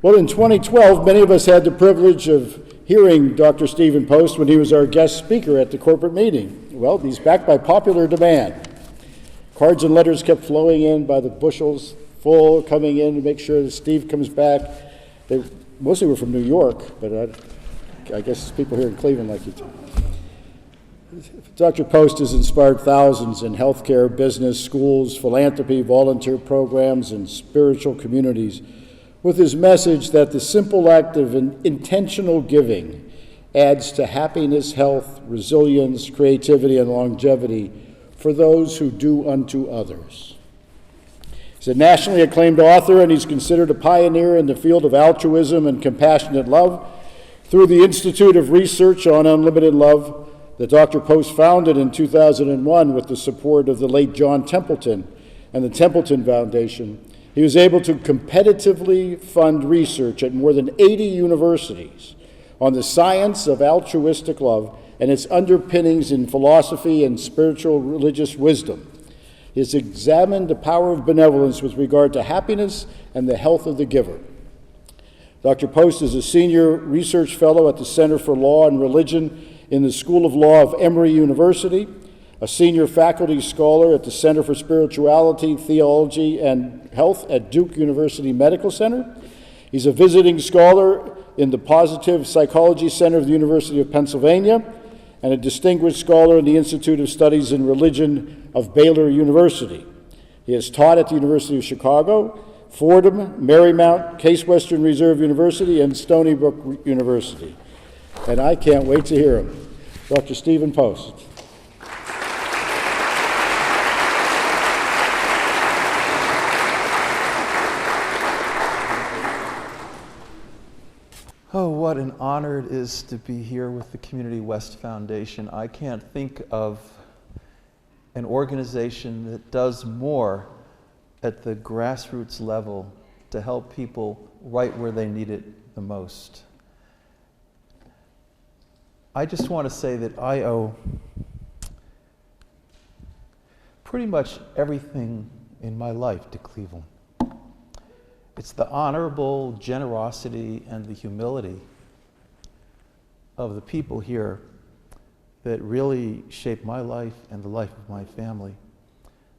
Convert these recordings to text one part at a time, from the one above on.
Well, in 2012, many of us had the privilege of hearing Dr. Stephen Post when he was our guest speaker at the corporate meeting. Well, he's back by popular demand. Cards and letters kept flowing in by the bushels, full, coming in to make sure that Steve comes back. They mostly were from New York, but I guess people here in Cleveland like you too. Dr. Post has inspired thousands in healthcare, business, schools, philanthropy, volunteer programs, and spiritual communities with his message that the simple act of intentional giving adds to happiness, health, resilience, creativity, and longevity for those who do unto others. He's a nationally acclaimed author, and he's considered a pioneer in the field of altruism and compassionate love. Through the Institute of Research on Unlimited Love that Dr. Post founded in 2001 with the support of the late John Templeton and the Templeton Foundation, he was able to competitively fund research at more than 80 universities on the science of altruistic love and its underpinnings in philosophy and spiritual religious wisdom. He has examined the power of benevolence with regard to happiness and the health of the giver. Dr. Post is a senior research fellow at the Center for Law and Religion in the School of Law of Emory University, a senior faculty scholar at the Center for Spirituality, Theology, and Health at Duke University Medical Center. He's a visiting scholar in the Positive Psychology Center of the University of Pennsylvania and a distinguished scholar in the Institute of Studies in Religion of Baylor University. He has taught at the University of Chicago, Fordham, Marymount, Case Western Reserve University, and Stony Brook University. And I can't wait to hear him. Dr. Stephen Post. Oh, what an honor it is to be here with the Community West Foundation. I can't think of an organization that does more at the grassroots level to help people right where they need it the most. I just want to say that I owe pretty much everything in my life to Cleveland. It's the honorable generosity and the humility of the people here that really shaped my life and the life of my family.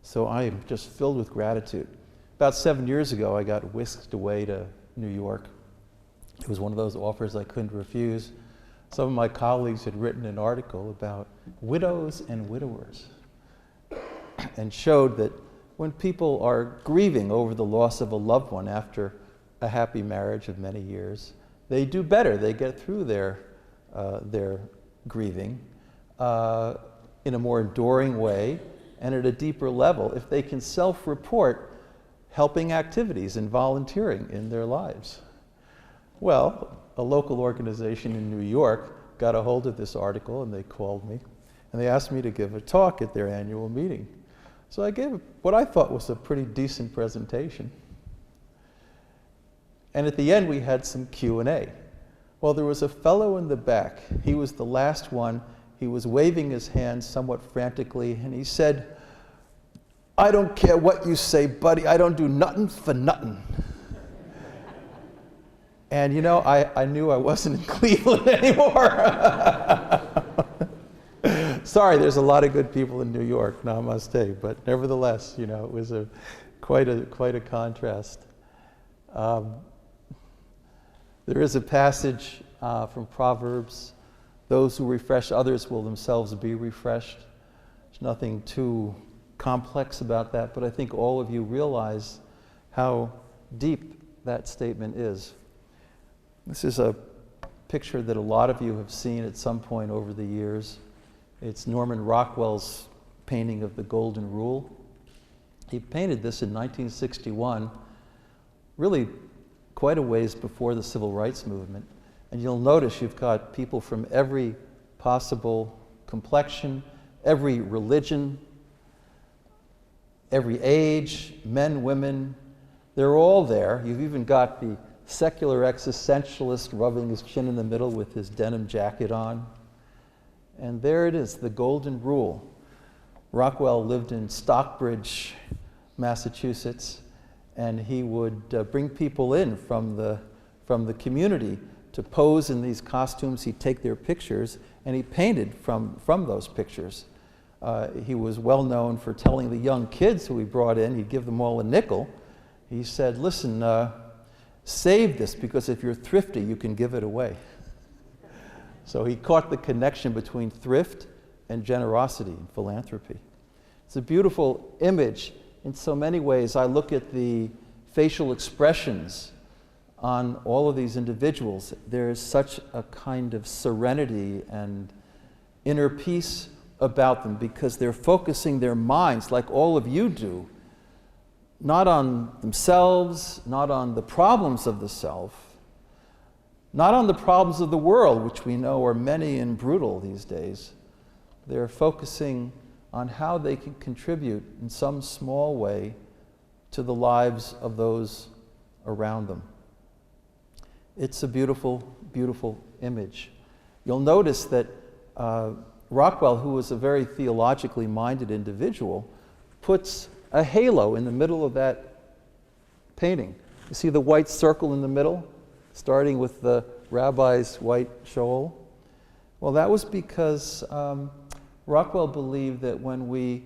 So I am just filled with gratitude. About 7 years ago, I got whisked away to New York. It was one of those offers I couldn't refuse. Some of my colleagues had written an article about widows and widowers and showed that when people are grieving over the loss of a loved one after a happy marriage of many years, they do better. They get through their grieving in a more enduring way and at a deeper level if they can self-report helping activities and volunteering in their lives. Well, a local organization in New York got a hold of this article and they called me and they asked me to give a talk at their annual meeting. So I gave what I thought was a pretty decent presentation. And at the end we had some Q&A. Well, there was a fellow in the back. He was the last one. He was waving his hands somewhat frantically and he said, "I don't care what you say, buddy. I don't do nothing for nothing." And you know, I knew I wasn't in Cleveland anymore. Sorry, there's a lot of good people in New York, namaste, but nevertheless, you know, it was quite a contrast. There is a passage from Proverbs, "Those who refresh others will themselves be refreshed." There's nothing too complex about that, but I think all of you realize how deep that statement is. This is a picture that a lot of you have seen at some point over the years. It's Norman Rockwell's painting of the Golden Rule. He painted this in 1961, really quite a ways before the Civil Rights Movement. And you'll notice you've got people from every possible complexion, every religion, every age, men, women, they're all there. You've even got the secular existentialist rubbing his chin in the middle with his denim jacket on. And there it is, the Golden Rule. Rockwell lived in Stockbridge, Massachusetts, and he would bring people in from the from the community to pose in these costumes. He'd take their pictures, and he painted from those pictures. He was well known for telling the young kids who he brought in, he'd give them all a nickel. He said, listen, save this, because if you're thrifty, you can give it away. So he caught the connection between thrift and generosity and philanthropy. It's a beautiful image. In so many ways, I look at the facial expressions on all of these individuals. There is such a kind of serenity and inner peace about them, because they're focusing their minds, like all of you do, not on themselves, not on the problems of the self, not on the problems of the world, which we know are many and brutal these days. They're focusing on how they can contribute in some small way to the lives of those around them. It's a beautiful, beautiful image. You'll notice that Rockwell, who was a very theologically minded individual, puts a halo in the middle of that painting. You see the white circle in the middle, starting with the rabbi's white shawl? Well, that was because Rockwell believed that when we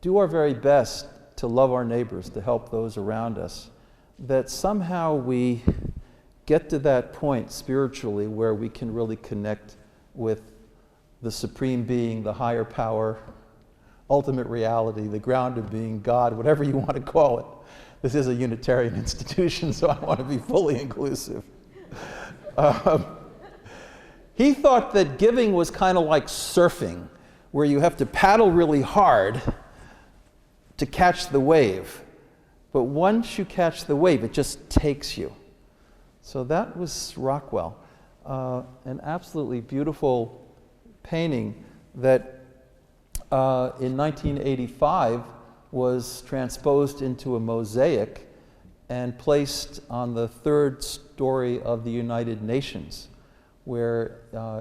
do our very best to love our neighbors, to help those around us, that somehow we get to that point spiritually where we can really connect with the supreme being, the higher power, ultimate reality, the ground of being, God, whatever you want to call it. This is a Unitarian institution, so I want to be fully inclusive. He thought that giving was kind of like surfing, where you have to paddle really hard to catch the wave. But once you catch the wave, it just takes you. So that was Rockwell, an absolutely beautiful painting that in 1985 was transposed into a mosaic and placed on the third story of the United Nations, where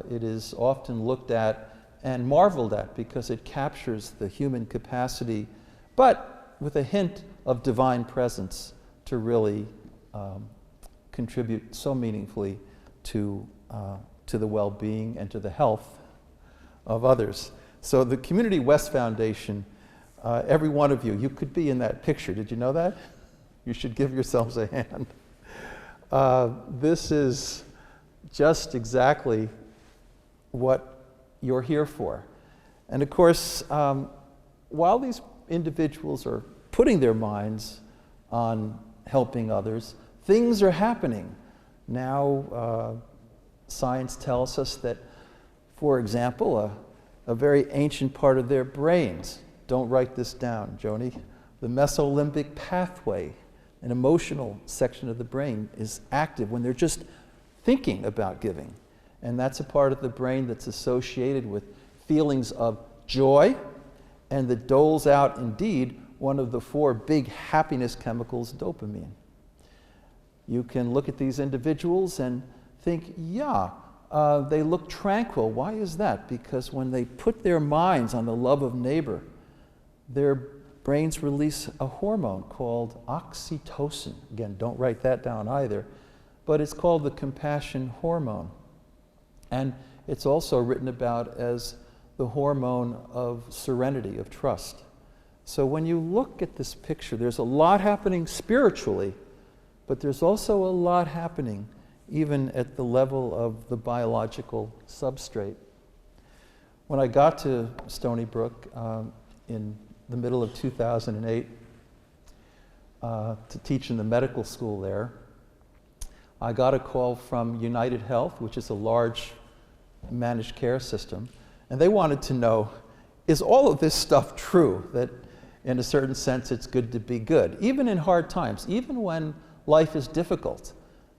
it is often looked at and marveled at because it captures the human capacity, but with a hint of divine presence to really contribute so meaningfully to the well-being and to the health of others. So the Community West Foundation, every one of you could be in that picture. Did you know that? You should give yourselves a hand. This is just exactly what you're here for. And of course, while these individuals are putting their minds on helping others, things are happening. Now, science tells us that, for example, a very ancient part of their brains, don't write this down, Joni, the mesolimbic pathway, an emotional section of the brain, is active when they're just thinking about giving. And that's a part of the brain that's associated with feelings of joy, and that doles out, indeed, one of the 4 big happiness chemicals, dopamine. You can look at these individuals and think, yeah, they look tranquil. Why is that? Because when they put their minds on the love of neighbor, their brains release a hormone called oxytocin. Again, don't write that down either. But it's called the compassion hormone. And it's also written about as the hormone of serenity, of trust. So when you look at this picture, there's a lot happening spiritually, but there's also a lot happening even at the level of the biological substrate. When I got to Stony Brook in the middle of 2008 to teach in the medical school there, I got a call from United Health, which is a large managed care system, and they wanted to know, is all of this stuff true, that in a certain sense it's good to be good, even in hard times, even when life is difficult?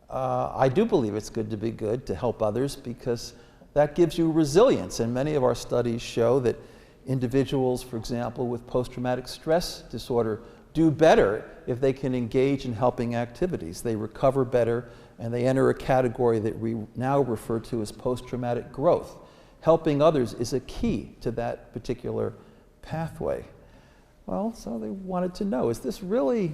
I do believe it's good to be good, to help others, because that gives you resilience. And many of our studies show that individuals, for example, with post-traumatic stress disorder do better if they can engage in helping activities. They recover better, and they enter a category that we now refer to as post-traumatic growth. Helping others is a key to that particular pathway. Well, so they wanted to know, is this really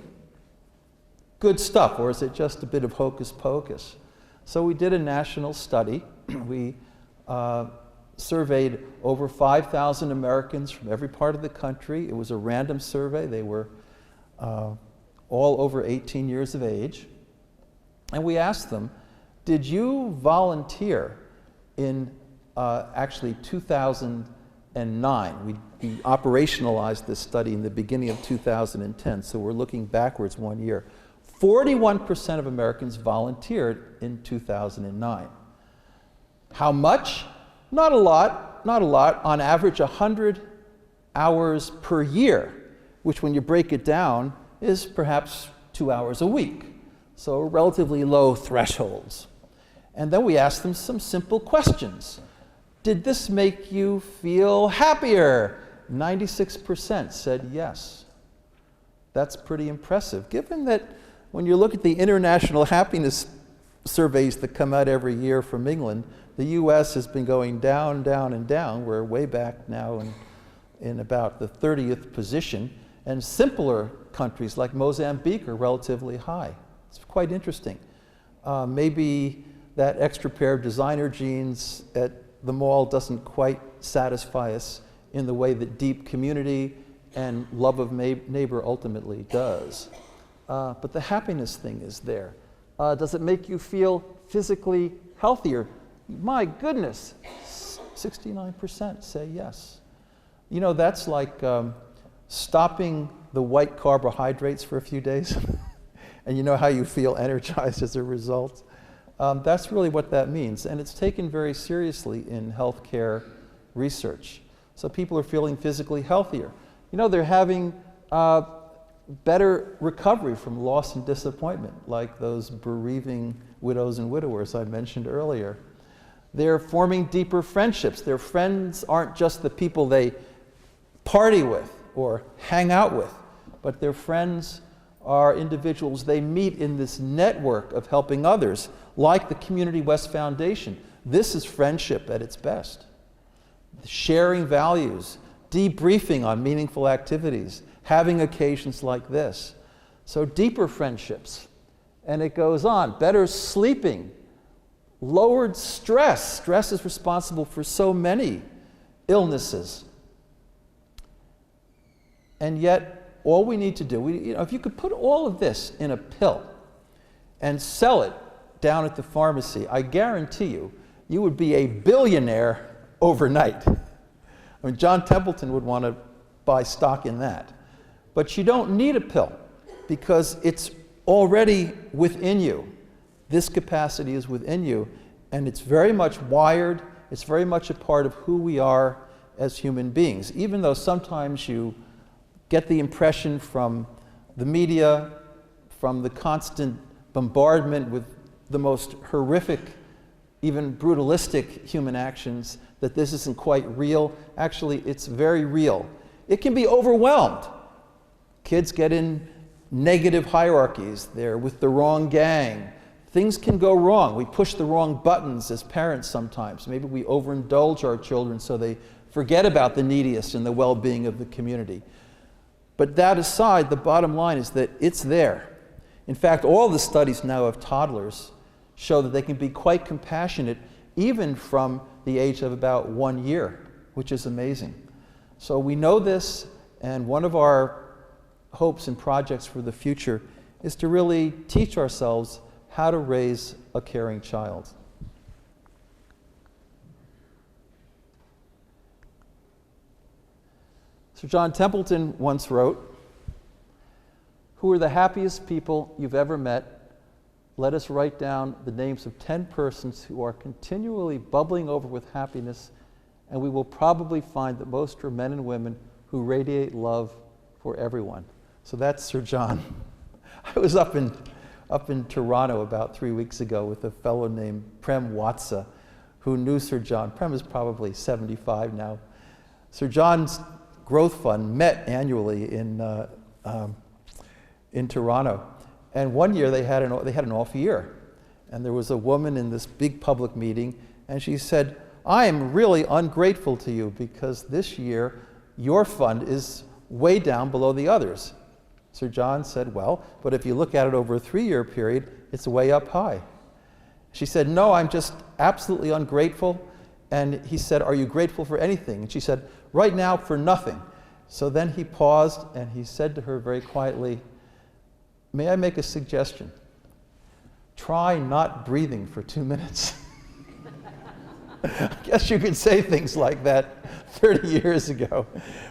good stuff, or is it just a bit of hocus pocus? So we did a national study. We surveyed over 5,000 Americans from every part of the country. It was a random survey. They were all over 18 years of age. And we asked them, did you volunteer in actually 2009? We operationalized this study in the beginning of 2010, so we're looking backwards 1 year. 41% of Americans volunteered in 2009. How much? Not a lot, not a lot. On average, 100 hours per year, which when you break it down is perhaps 2 hours a week. So relatively low thresholds. And then we asked them some simple questions. Did this make you feel happier? 96% said yes. That's pretty impressive, given that when you look at the international happiness surveys that come out every year from England, the US has been going down, down, and down. We're way back now in about the 30th position, and simpler countries like Mozambique are relatively high. It's quite interesting. Maybe that extra pair of designer jeans at the mall doesn't quite satisfy us in the way that deep community and love of neighbor ultimately does. But the happiness thing is there. Does it make you feel physically healthier? My goodness, 69% say yes. You know, that's like stopping the white carbohydrates for a few days, and you know how you feel energized as a result. That's really what that means, and it's taken very seriously in healthcare research. So people are feeling physically healthier. You know, they're having better recovery from loss and disappointment, like those bereaving widows and widowers I mentioned earlier. They're forming deeper friendships. Their friends aren't just the people they party with or hang out with, but their friends are individuals they meet in this network of helping others, like the Community West Foundation. This is friendship at its best. Sharing values, debriefing on meaningful activities, having occasions like this. So deeper friendships. And it goes on. Better sleeping, lowered stress. Stress is responsible for so many illnesses. And yet, all we need to do, if you could put all of this in a pill and sell it down at the pharmacy, I guarantee you, you would be a billionaire overnight. I mean, John Templeton would want to buy stock in that. But you don't need a pill because it's already within you. This capacity is within you, and it's very much wired, it's very much a part of who we are as human beings, even though sometimes you get the impression from the media, from the constant bombardment with the most horrific, even brutalistic human actions, that this isn't quite real. Actually, it's very real. It can be overwhelmed. Kids get in negative hierarchies. They're with the wrong gang. Things can go wrong. We push the wrong buttons as parents sometimes. Maybe we overindulge our children so they forget about the neediest and the well-being of the community. But that aside, the bottom line is that it's there. In fact, all the studies now of toddlers show that they can be quite compassionate even from the age of about 1 year, which is amazing. So we know this, and one of our hopes and projects for the future is to really teach ourselves how to raise a caring child. Sir John Templeton once wrote, "Who are the happiest people you've ever met? Let us write down the names of 10 persons who are continually bubbling over with happiness, and we will probably find that most are men and women who radiate love for everyone." So that's Sir John. I was up in Toronto about 3 weeks ago with a fellow named Prem Watsa, who knew Sir John. Prem is probably 75 now. Sir John's Growth Fund met annually in Toronto. And one year they had an off year. And there was a woman in this big public meeting, and she said, "I am really ungrateful to you because this year your fund is way down below the others." Sir John said, well, but if you look at it over a 3-year period, it's way up high. She said, no, I'm just absolutely ungrateful. And he said, are you grateful for anything? And she said, right now for nothing. So then he paused and he said to her very quietly, may I make a suggestion? Try not breathing for 2 minutes. I guess you could say things like that 30 years ago.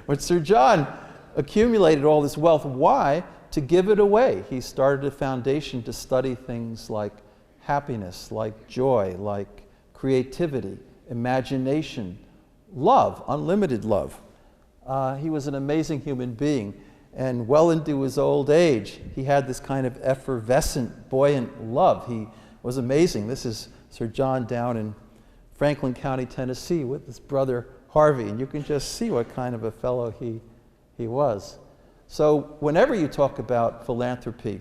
But Sir John accumulated all this wealth. Why? To give it away. He started a foundation to study things like happiness, like joy, like creativity, imagination, love, unlimited love. He was an amazing human being. And well into his old age, he had this kind of effervescent, buoyant love. He was amazing. This is Sir John down in Franklin County, Tennessee, with his brother Harvey. And you can just see what kind of a fellow he was. So whenever you talk about philanthropy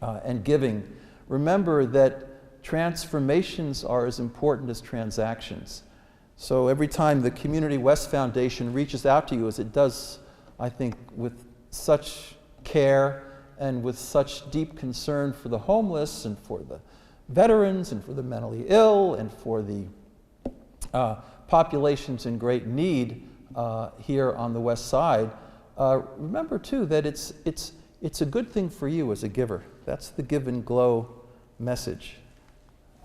and giving, remember that transformations are as important as transactions. So every time the Community West Foundation reaches out to you, as it does, I think, with such care and with such deep concern for the homeless and for the veterans and for the mentally ill and for the populations in great need here on the West Side, remember too that it's a good thing for you as a giver. That's the give and glow message.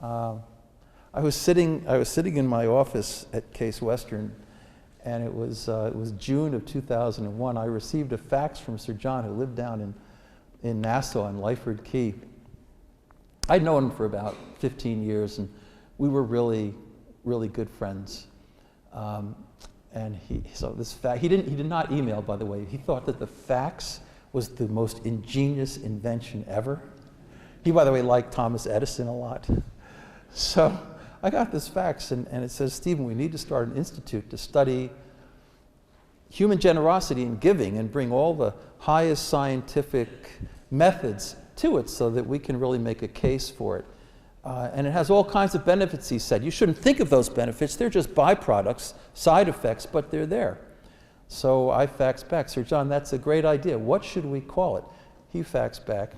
I was sitting in my office at Case Western, and it was June of 2001. I received a fax from Sir John, who lived down in Nassau in Lyford Key. I'd known him for about 15 years, and we were really, really good friends. And he did not email, by the way. He thought that the fax was the most ingenious invention ever. He, by the way, liked Thomas Edison a lot. So I got this fax, and it says, Stephen, we need to start an institute to study human generosity and giving and bring all the highest scientific methods to it so that we can really make a case for it. And it has all kinds of benefits, he said. You shouldn't think of those benefits. They're just byproducts, side effects, but they're there. So I faxed back, Sir John, that's a great idea. What should we call it? He faxed back,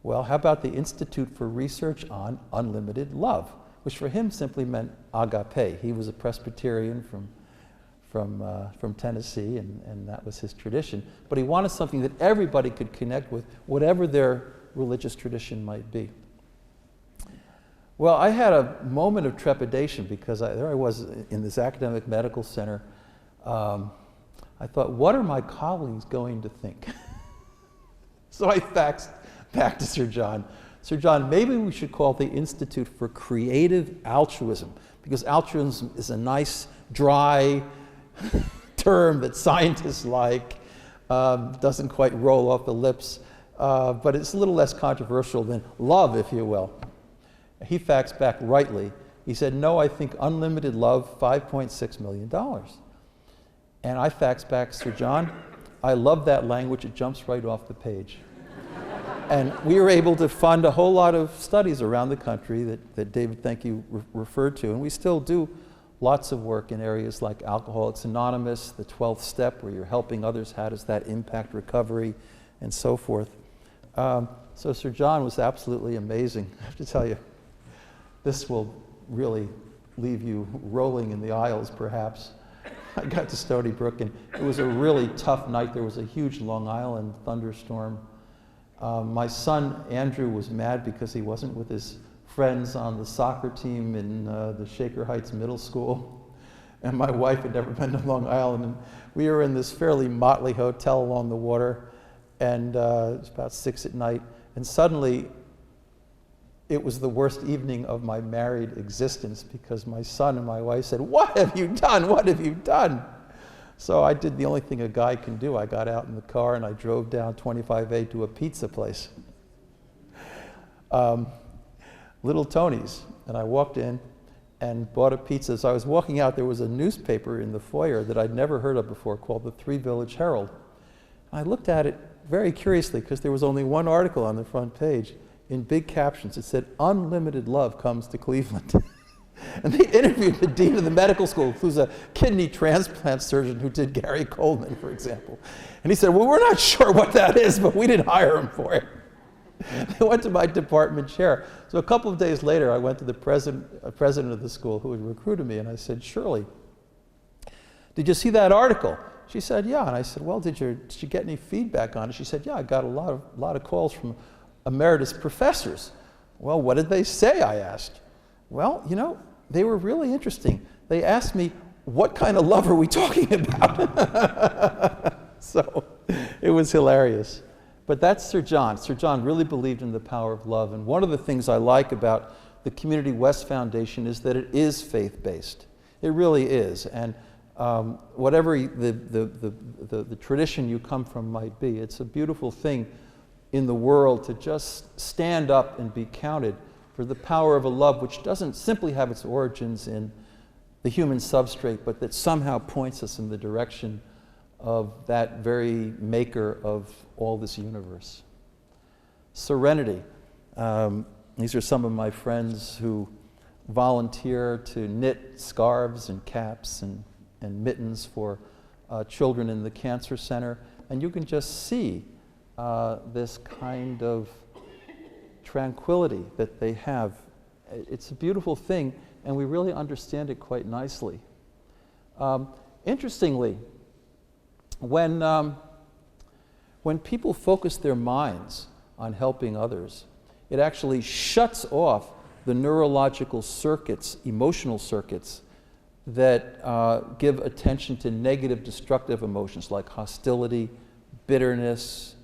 well, how about the Institute for Research on Unlimited Love, which for him simply meant agape. He was a Presbyterian from Tennessee, and that was his tradition. But he wanted something that everybody could connect with, whatever their religious tradition might be. Well, I had a moment of trepidation because there I was in this academic medical center. I thought, what are my colleagues going to think? So I faxed back to Sir John. Sir John, maybe we should call it the Institute for Creative Altruism, because altruism is a nice, dry term that scientists like, doesn't quite roll off the lips, but it's a little less controversial than love, if you will. He faxed back rightly. He said, no, I think unlimited love, $5.6 million. And I faxed back, Sir John, I love that language. It jumps right off the page. And we were able to fund a whole lot of studies around the country that David, thank you, referred to. And we still do lots of work in areas like Alcoholics Anonymous, the 12th step, where you're helping others. How does that impact recovery, and so forth. So Sir John was absolutely amazing. I have to tell you, this will really leave you rolling in the aisles, perhaps. I got to Stony Brook, and it was a really tough night. There was a huge Long Island thunderstorm. My son, Andrew, was mad because he wasn't with his friends on the soccer team in the Shaker Heights Middle School. And my wife had never been to Long Island, and we were in this fairly motley hotel along the water, and it was about 6 at night, and suddenly it was the worst evening of my married existence because my son and my wife said, what have you done? What have you done? So I did the only thing a guy can do. I got out in the car and I drove down 25A to a pizza place, Little Tony's, and I walked in and bought a pizza. As I was walking out, there was a newspaper in the foyer that I'd never heard of before called the Three Village Herald. I looked at it very curiously because there was only one article on the front page. In big captions, it said, unlimited love comes to Cleveland. And they interviewed the dean of the medical school, who's a kidney transplant surgeon who did Gary Coleman, for example. And he said, well, we're not sure what that is, but we didn't hire him for it. They went to my department chair. So a couple of days later, I went to the president of the school who had recruited me, and I said, Shirley, did you see that article? She said, yeah. And I said, well, did you get any feedback on it? She said, yeah, I got a lot of calls from emeritus professors. Well, what did they say, I asked. Well, you know, they were really interesting. They asked me, what kind of love are we talking about? So it was hilarious. But that's Sir John. Sir John really believed in the power of love. And one of the things I like about the Community West Foundation is that it is faith-based. It really is. And whatever the tradition you come from might be, it's a beautiful thing in the world to just stand up and be counted for the power of a love which doesn't simply have its origins in the human substrate, but that somehow points us in the direction of that very maker of all this universe. Serenity. These are some of my friends who volunteer to knit scarves and caps and mittens for children in the Cancer Center. And you can just see this kind of tranquility that they have. It's a beautiful thing, and we really understand it quite nicely. Interestingly, when people focus their minds on helping others, it actually shuts off the neurological circuits, emotional circuits, that give attention to negative, destructive emotions like hostility, bitterness,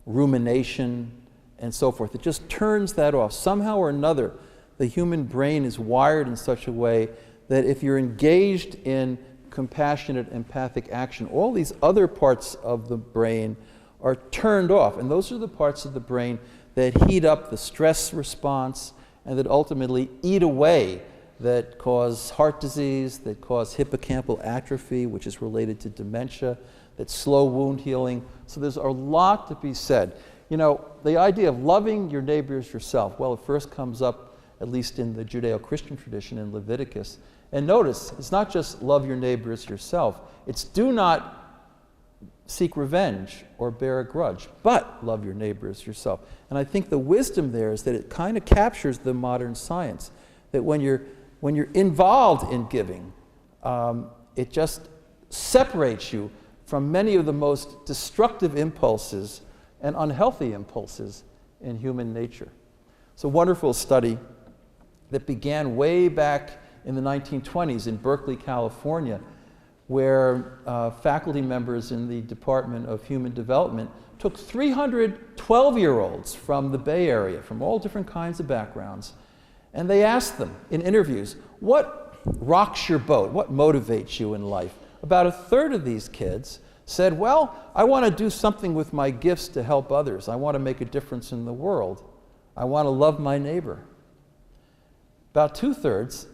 rumination, and so forth. It just turns that off. Somehow or another, the human brain is wired in such a way that if you're engaged in compassionate, empathic action, all these other parts of the brain are turned off. And those are the parts of the brain that heat up the stress response and that ultimately eat away, that cause heart disease, that cause hippocampal atrophy, which is related to dementia, that slow wound healing. So there's a lot to be said. You know, the idea of loving your neighbor as yourself, well, it first comes up, at least in the Judeo-Christian tradition in Leviticus. And notice, it's not just love your neighbor as yourself. It's do not seek revenge or bear a grudge, but love your neighbor as yourself. And I think the wisdom there is that it kind of captures the modern science, that when you're involved in giving, it just separates you from many of the most destructive impulses and unhealthy impulses in human nature. It's a wonderful study that began way back in the 1920s in Berkeley, California, where faculty members in the Department of Human Development took 300 12-year-olds from the Bay Area, from all different kinds of backgrounds, and they asked them in interviews, what rocks your boat? What motivates you in life? About a third of these kids said, well, I want to do something with my gifts to help others. I want to make a difference in the world. I want to love my neighbor. About 2/3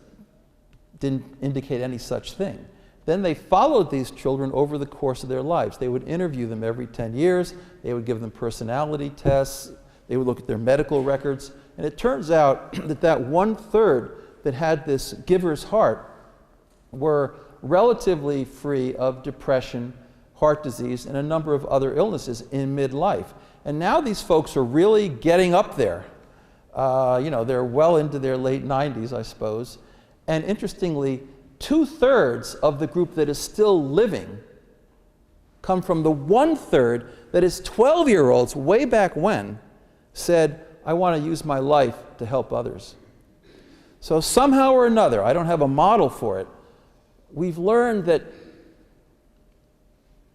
didn't indicate any such thing. Then they followed these children over the course of their lives. They would interview them every 10 years. They would give them personality tests. They would look at their medical records. And it turns out that 1/3 that had this giver's heart were relatively free of depression, heart disease, and a number of other illnesses in midlife. And now these folks are really getting up there. You know, they're well into their late 90s, I suppose. And interestingly, 2/3 of the group that is still living come from the 1/3 that is 12-year-olds way back when said, I want to use my life to help others. So somehow or another, I don't have a model for it, we've learned that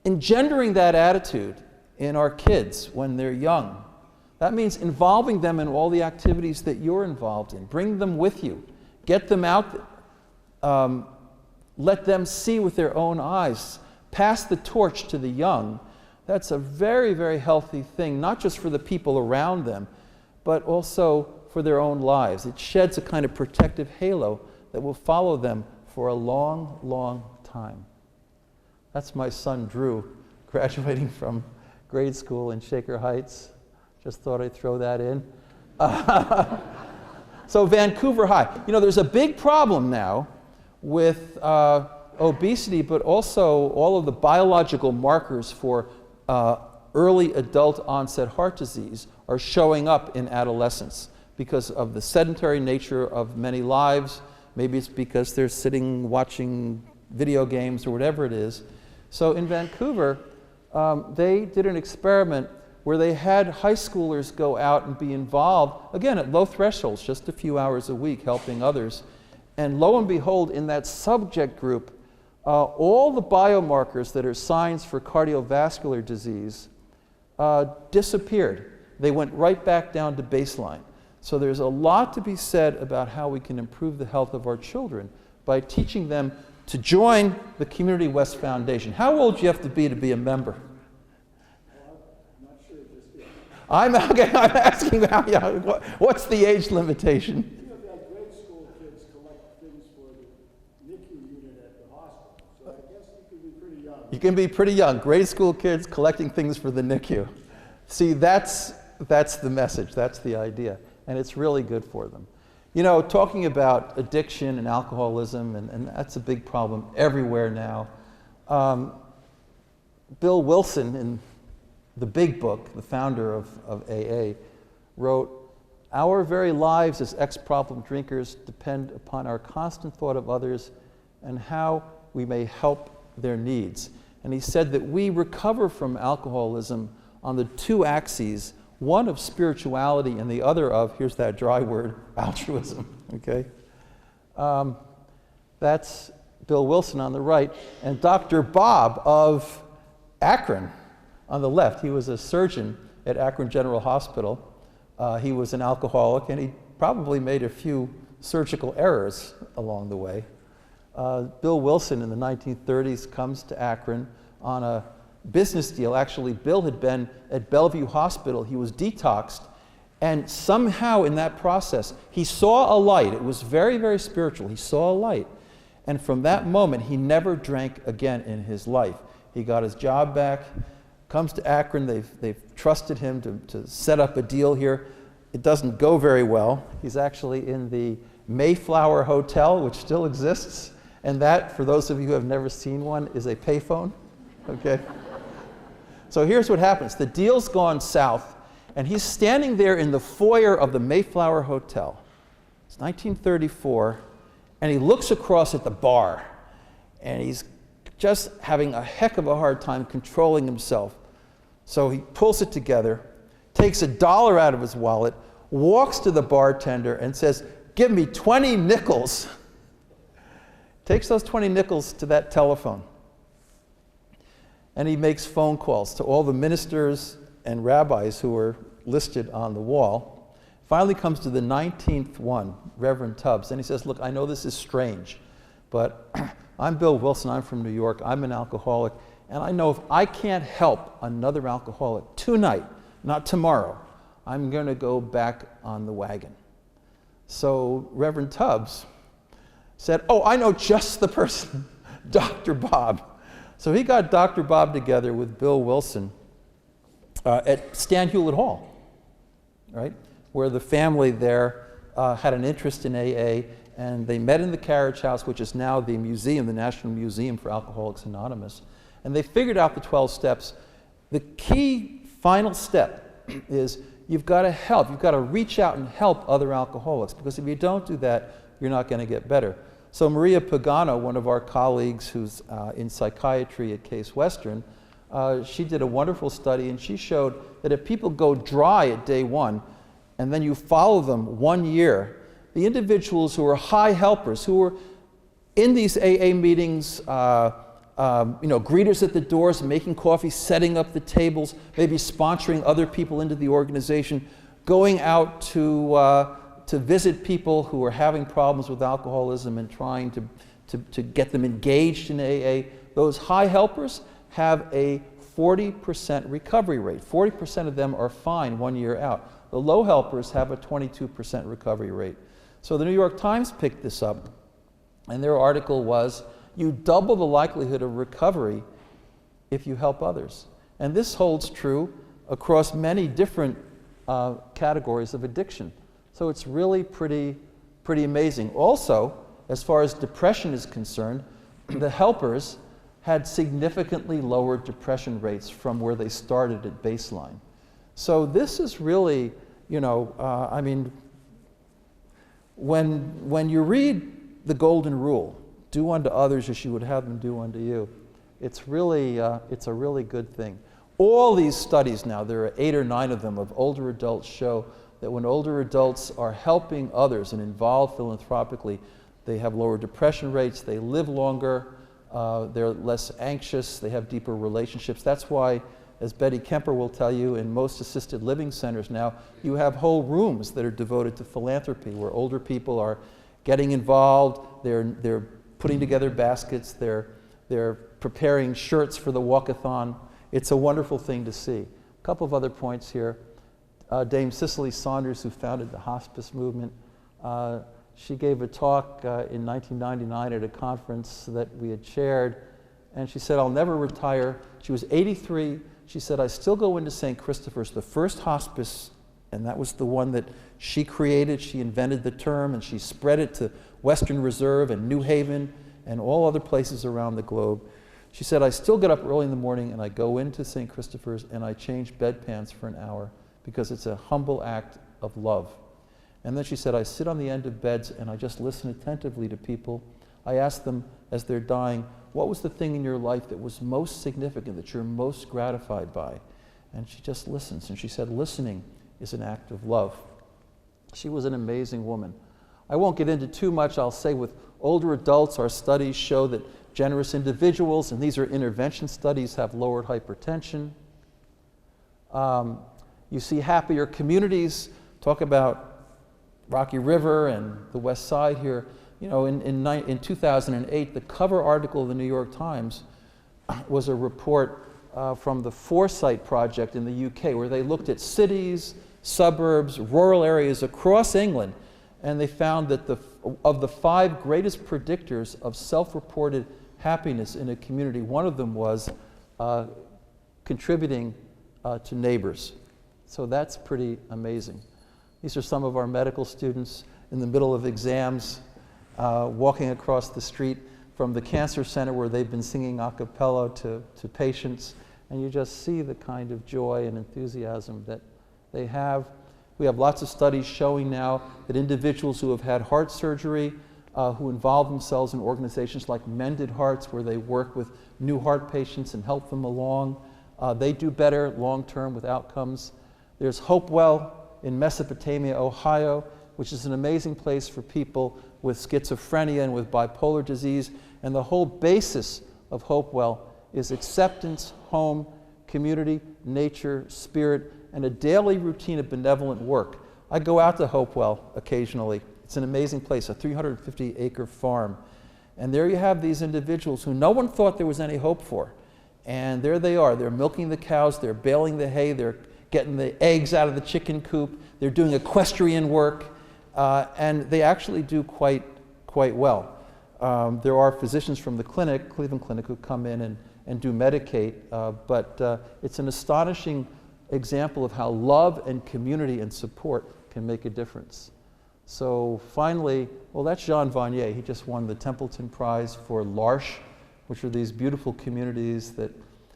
engendering that attitude in our kids when they're young, that means involving them in all the activities that you're involved in. Bring them with you. Get them out there. Let them see with their own eyes. Pass the torch to the young. That's a very, very healthy thing, not just for the people around them, but also for their own lives. It sheds a kind of protective halo that will follow them for a long, long time. That's my son, Drew, graduating from grade school in Shaker Heights. Just thought I'd throw that in. So Vancouver High. You know, there's a big problem now with obesity, but also all of the biological markers for early adult onset heart disease are showing up in adolescence because of the sedentary nature of many lives. Maybe it's because they're sitting watching video games or whatever it is. So in Vancouver, they did an experiment where they had high schoolers go out and be involved, again, at low thresholds, just a few hours a week, helping others. And lo and behold, in that subject group, all the biomarkers that are signs for cardiovascular disease disappeared. They went right back down to baseline. So there's a lot to be said about how we can improve the health of our children by teaching them to join the Community West Foundation. How old do you have to be a member? I'm asking how, yeah, what's the age limitation? You know, that grade school kids collect things for the NICU unit at the hospital, so I guess you can be pretty young. You can be pretty young. Grade school kids collecting things for the NICU. See, that's the message, that's the idea, and it's really good for them. You know, talking about addiction and alcoholism, and that's a big problem everywhere now. Bill Wilson, in the big book, the founder of AA, wrote, "Our very lives as ex-problem drinkers depend upon our constant thought of others and how we may help their needs." And he said that we recover from alcoholism on the two axes, one of spirituality and the other of, here's that dry word, altruism, okay? That's Bill Wilson on the right, and Dr. Bob of Akron on the left. He was a surgeon at Akron General Hospital. He was an alcoholic, and he probably made a few surgical errors along the way. Bill Wilson in the 1930s comes to Akron on a business deal. Actually, Bill had been at Bellevue Hospital. He was detoxed, and somehow in that process, he saw a light. It was very, very spiritual. He saw a light, and from that moment, he never drank again in his life. He got his job back, comes to Akron. They've trusted him to set up a deal here. It doesn't go very well. He's actually in the Mayflower Hotel, which still exists, and that, for those of you who have never seen one, is a payphone, okay? So here's what happens. The deal's gone south, and he's standing there in the foyer of the Mayflower Hotel. It's 1934, and he looks across at the bar, and he's just having a heck of a hard time controlling himself. So he pulls it together, takes $1 out of his wallet, walks to the bartender and says, "Give me 20 nickels." Takes those 20 nickels to that telephone. And he makes phone calls to all the ministers and rabbis who were listed on the wall. Finally comes to the 19th one, Reverend Tubbs, and he says, "Look, I know this is strange, but I'm Bill Wilson, I'm from New York, I'm an alcoholic, and I know if I can't help another alcoholic tonight, not tomorrow, I'm going to go back on the wagon." So Reverend Tubbs said, "Oh, I know just the person, Dr. Bob." So he got Dr. Bob together with Bill Wilson at Stan Hewlett Hall, right, where the family there had an interest in AA, and they met in the Carriage House, which is now the museum, the National Museum for Alcoholics Anonymous, and they figured out the 12 steps. The key final step is you've got to help. You've got to reach out and help other alcoholics, because if you don't do that, you're not going to get better. So Maria Pagano, one of our colleagues who's in psychiatry at Case Western, she did a wonderful study, and she showed that if people go dry at day one, and then you follow them 1 year, the individuals who are high helpers, who were in these AA meetings, greeters at the doors, making coffee, setting up the tables, maybe sponsoring other people into the organization, going out to visit people who are having problems with alcoholism and trying to get them engaged in AA, those high helpers have a 40% recovery rate. 40% of them are fine 1 year out. The low helpers have a 22% recovery rate. So the New York Times picked this up, and their article was, "You double the likelihood of recovery if you help others." And this holds true across many different categories of addiction. So it's really pretty amazing. Also, as far as depression is concerned, the helpers had significantly lower depression rates from where they started at baseline. So this is really, I mean, when you read the golden rule, do unto others as you would have them do unto you, it's really, it's a really good thing. All these studies now, there are 8 or 9 of them, of older adults show that when older adults are helping others and involved philanthropically, they have lower depression rates, they live longer, they're less anxious, they have deeper relationships. That's why, as Betty Kemper will tell you, in most assisted living centers now, you have whole rooms that are devoted to philanthropy, where older people are getting involved, they're putting together baskets, they're preparing shirts for the walkathon. It's a wonderful thing to see. A couple of other points here. Dame Cicely Saunders, who founded the hospice movement, she gave a talk in 1999 at a conference that we had chaired, and she said, "I'll never retire." She was 83. She said, "I still go into St. Christopher's, the first hospice," and that was the one that she created. She invented the term, and she spread it to Western Reserve and New Haven and all other places around the globe. She said, "I still get up early in the morning and I go into St. Christopher's and I change bedpans for an hour because it's a humble act of love." And then she said, "I sit on the end of beds and I just listen attentively to people. I ask them as they're dying, what was the thing in your life that was most significant, that you're most gratified by?" And she just listens. And she said, listening is an act of love. She was an amazing woman. I won't get into too much. I'll say with older adults, our studies show that generous individuals, and these are intervention studies, have lowered hypertension. You see happier communities. Talk about Rocky River and the West Side here. In 2008, the cover article of the New York Times was a report from the Foresight Project in the UK, where they looked at cities, suburbs, rural areas across England, and they found that of the 5 greatest predictors of self-reported happiness in a community, one of them was contributing to neighbors. So that's pretty amazing. These are some of our medical students in the middle of exams, walking across the street from the cancer center where they've been singing a cappella to patients, and you just see the kind of joy and enthusiasm that they have. We have lots of studies showing now that individuals who have had heart surgery, who involve themselves in organizations like Mended Hearts, where they work with new heart patients and help them along, they do better long-term with outcomes. There's Hopewell in Mesopotamia, Ohio, which is an amazing place for people with schizophrenia and with bipolar disease. And the whole basis of Hopewell is acceptance, home, community, nature, spirit, and a daily routine of benevolent work. I go out to Hopewell occasionally. It's an amazing place, a 350-acre farm. And there you have these individuals who no one thought there was any hope for. And there they are. They're milking the cows, they're baling the hay, they're getting the eggs out of the chicken coop, they're doing equestrian work, and they actually do quite well. There are physicians from the clinic, Cleveland Clinic, who come in and do medicate, but it's an astonishing example of how love and community and support can make a difference. So finally, well, that's Jean Vanier. He just won the Templeton Prize for l'Arche, which are these beautiful communities that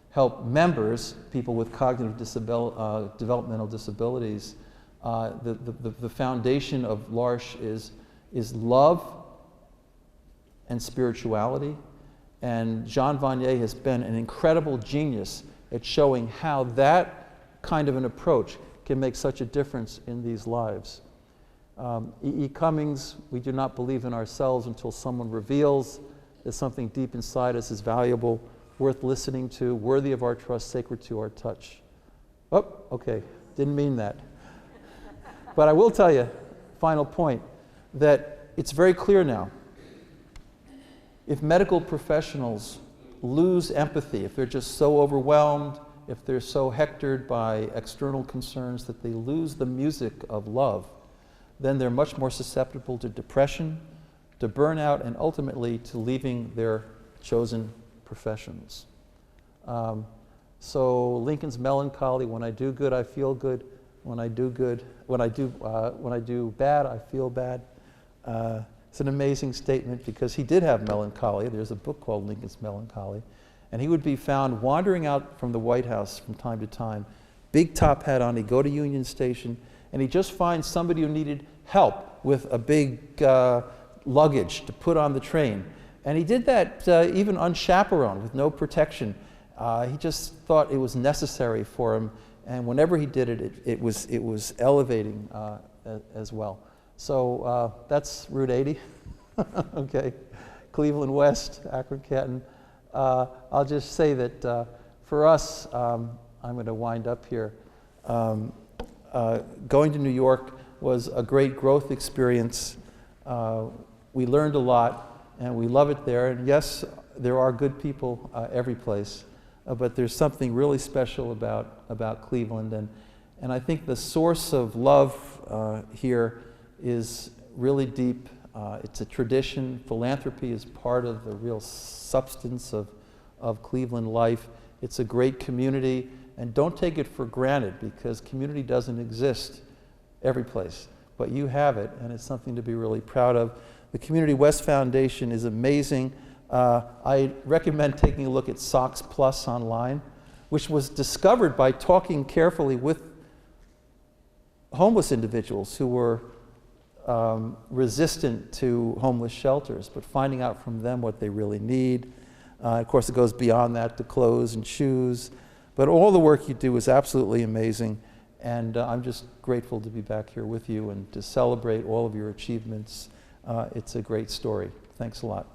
help members, people with cognitive developmental disabilities. The foundation of l'Arche is love and spirituality. And Jean Vanier has been an incredible genius at showing how that kind of an approach can make such a difference in these lives. E.E. Cummings, we do not believe in ourselves until someone reveals that something deep inside us is valuable, worth listening to, worthy of our trust, sacred to our touch. Oh, okay, didn't mean that. But I will tell you, final point, that it's very clear now. If medical professionals lose empathy, if they're just so overwhelmed, if they're so hectored by external concerns that they lose the music of love, then they're much more susceptible to depression, to burnout, and ultimately to leaving their chosen professions. So Lincoln's melancholy, when I do good, I feel good. When I do good, when I do bad, I feel bad. It's an amazing statement because he did have melancholy. There's a book called Lincoln's Melancholy. And he would be found wandering out from the White House from time to time, big top hat on, he'd go to Union Station, and he'd just find somebody who needed help with a big luggage to put on the train. And he did that even unchaperoned, with no protection. He just thought it was necessary for him, and whenever he did it, it was elevating as well. So that's Route 80, okay, Cleveland West, Akron Canton. I'll just say that for us, I'm going to wind up here. Going to New York was a great growth experience. We learned a lot, and we love it there. And yes, there are good people every place, but there's something really special about Cleveland. And I think the source of love here is really deep. It's a tradition. Philanthropy is part of the real substance of Cleveland life. It's a great community, and don't take it for granted, because community doesn't exist every place, but you have it, and it's something to be really proud of. The Community West Foundation is amazing. I recommend taking a look at Sox Plus online, which was discovered by talking carefully with homeless individuals who were resistant to homeless shelters, but finding out from them what they really need. Of course, it goes beyond that to clothes and shoes, but all the work you do is absolutely amazing, and I'm just grateful to be back here with you and to celebrate all of your achievements. It's a great story. Thanks a lot.